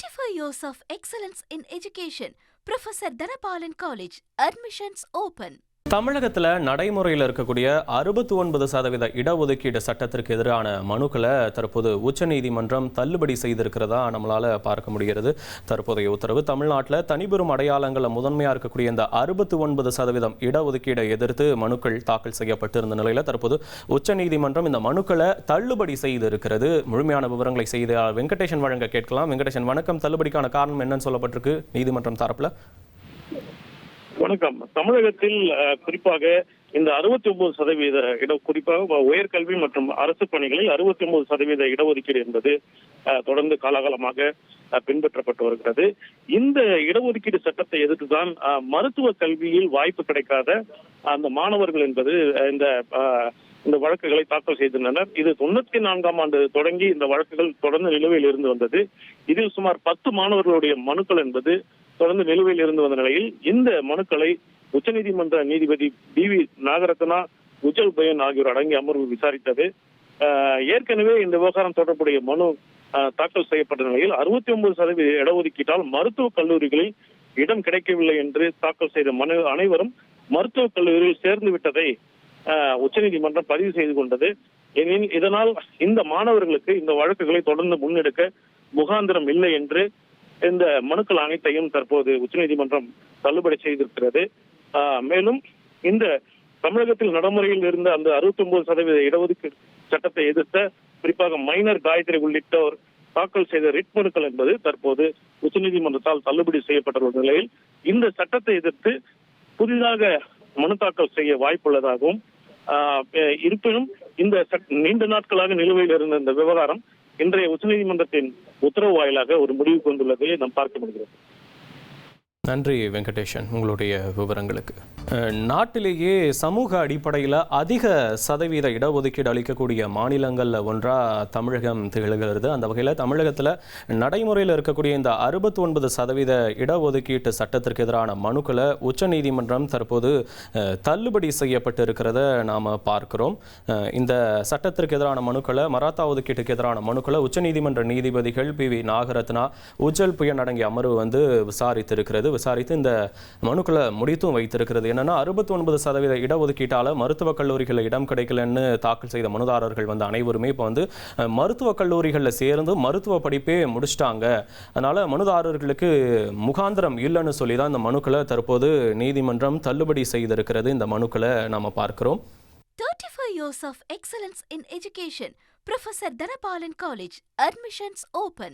35 years of excellence in education. Professor Dhanapalan College. Admissions open. தமிழகத்தில் நடைமுறையில் இருக்கக்கூடிய 69% இடஒதுக்கீடு சட்டத்திற்கு எதிரான மனுக்களை தற்போது உச்சநீதிமன்றம் தள்ளுபடி செய்திருக்கிறதா நம்மளால் பார்க்க முடிகிறது. தற்போதைய உத்தரவு தமிழ்நாட்டில் தனிபெரும் அடையாளங்களில் முதன்மையாக இருக்கக்கூடிய இந்த 69% இடஒதுக்கீடை எதிர்த்து மனுக்கள் தாக்கல் செய்யப்பட்டிருந்த நிலையில் தற்போது உச்சநீதிமன்றம் இந்த மனுக்களை தள்ளுபடி செய்திருக்கிறது. முழுமையான விவரங்களை செய்தியாளர் வெங்கடேசன் வழங்க கேட்கலாம். வெங்கடேசன், வணக்கம். தள்ளுபடிக்கான காரணம் என்னன்னு சொல்லப்பட்டிருக்கு நீதிமன்றம் தரப்புல? வணக்கம். தமிழகத்தில் குறிப்பாக இந்த 69% குறிப்பாக உயர்கல்வி மற்றும் அரசு பணிகளில் 69% இடஒதுக்கீடு என்பது தொடர்ந்து காலகாலமாக பின்பற்றப்பட்டு வருகிறது. இந்த இடஒதுக்கீடு சட்டத்தை எதிர்த்துதான் மருத்துவ கல்வியில் வாய்ப்பு கிடைக்காத அந்த மாணவர்கள் என்பது இந்த வழக்குகளை தாக்கல் செய்திருந்தனர். இது 94ஆம் ஆண்டு தொடங்கி இந்த வழக்குகள் தொடர்ந்து நிலுவையில் இருந்து வந்தது. இதில் சுமார் 10 மாணவர்களுடைய மனுக்கள் என்பது தொடர்ந்து நிலுவையில் இருந்து வந்த நிலையில் இந்த மனுக்களை உச்சநீதிமன்ற நீதிபதி BV நாகரத்னா, உஜ்ஜல் பயன் ஆகியோர் அடங்கிய அமர்வு விசாரித்தது. ஏற்கனவே இந்த விவகாரம் தொடர்புடைய மனு தாக்கல் செய்யப்பட்ட நிலையில் 69% இடஒதுக்கீட்டால் மருத்துவக் கல்லூரிகளில் இடம் கிடைக்கவில்லை என்று தாக்கல் செய்த மனு அனைவரும் மருத்துவக் கல்லூரியில் சேர்ந்து விட்டதை உச்சநீதிமன்றம் பதிவு செய்து கொண்டது. இதனால் இந்த மாணவர்களுக்கு இந்த வழக்குகளை தொடர்ந்து முன்னெடுக்க முகாந்திரம் இல்லை என்று இந்த மனுக்கள் அனைத்தையும் தற்போது உச்சநீதிமன்றம் தள்ளுபடி செய்திருக்கிறது. மேலும் இந்த தமிழகத்தில் நடைமுறையில் இருந்த அந்த 69% இடஒதுக்கீடு சட்டத்தை எதிர்த்த குறிப்பாக மைனர் காயத்ரி உள்ளிட்டோர் தாக்கல் செய்த ரிட் மனுக்கள் என்பது தற்போது உச்சநீதிமன்றத்தால் தள்ளுபடி செய்யப்பட்டுள்ள நிலையில் இந்த சட்டத்தை எதிர்த்து புதிதாக மனு தாக்கல் செய்ய வாய்ப்புள்ளதாகவும், இருப்பினும் இந்த நீண்ட நாட்களாக நிலுவையில் இருந்த இந்த விவகாரம் இன்றைய உச்சநீதிமன்றத்தின் உத்தரவு வாயிலாக ஒரு முடிவுக்கு வந்துள்ளதை நாம் பார்க்க முடிகிறது. நன்றி வெங்கடேசன், உங்களுடைய விவரங்களுக்கு. நாட்டிலேயே சமூக அடிப்படையில் அதிக சதவீத இடஒதுக்கீடு அளிக்கக்கூடிய மாநிலங்களில் ஒன்றாக தமிழகம் திகழ்கிறது. அந்த வகையில் தமிழகத்தில் நடைமுறையில் இருக்கக்கூடிய இந்த 69% இடஒதுக்கீட்டு சட்டத்திற்கு எதிரான மனுக்களை உச்சநீதிமன்றம் தற்போது தள்ளுபடி செய்யப்பட்டு இருக்கிறத நாம் பார்க்கிறோம். இந்த சட்டத்திற்கு எதிரான மனுக்களை, மராத்தா ஒதுக்கீட்டுக்கு எதிரான மனுக்களை உச்சநீதிமன்ற நீதிபதிகள் BV நாகரத்னா, உஜ்ஜல் புயன் அடங்கிய அமர்வு விசாரித்திருக்கிறது. விசாரித்து இந்த மனுக்களை முடித்தும் வைத்திருக்கிறது. என்னன்னா 69% இடஒதுக்கீட்டால மருத்துவக் கல்லூரிகளில் இடம் கிடைக்கலன்னு தாக்கல் செய்த மனுதாரர்கள் அனைவருமே இப்போ மருத்துவக் கல்லூரிகளில் சேர்ந்து மருத்துவ படிப்பே முடிச்சிட்டாங்க. அதனால மனுதாரர்களுக்கு முகாந்திரம் இல்லைன்னு சொல்லி தான் இந்த மனுக்களை தற்போது நீதிமன்றம் தள்ளுபடி செய்திருக்கிறது. இந்த மனுக்களை நாம பார்க்கிறோம். 35 years of excellence in education. Professor Dhanapalan College. Admissions open.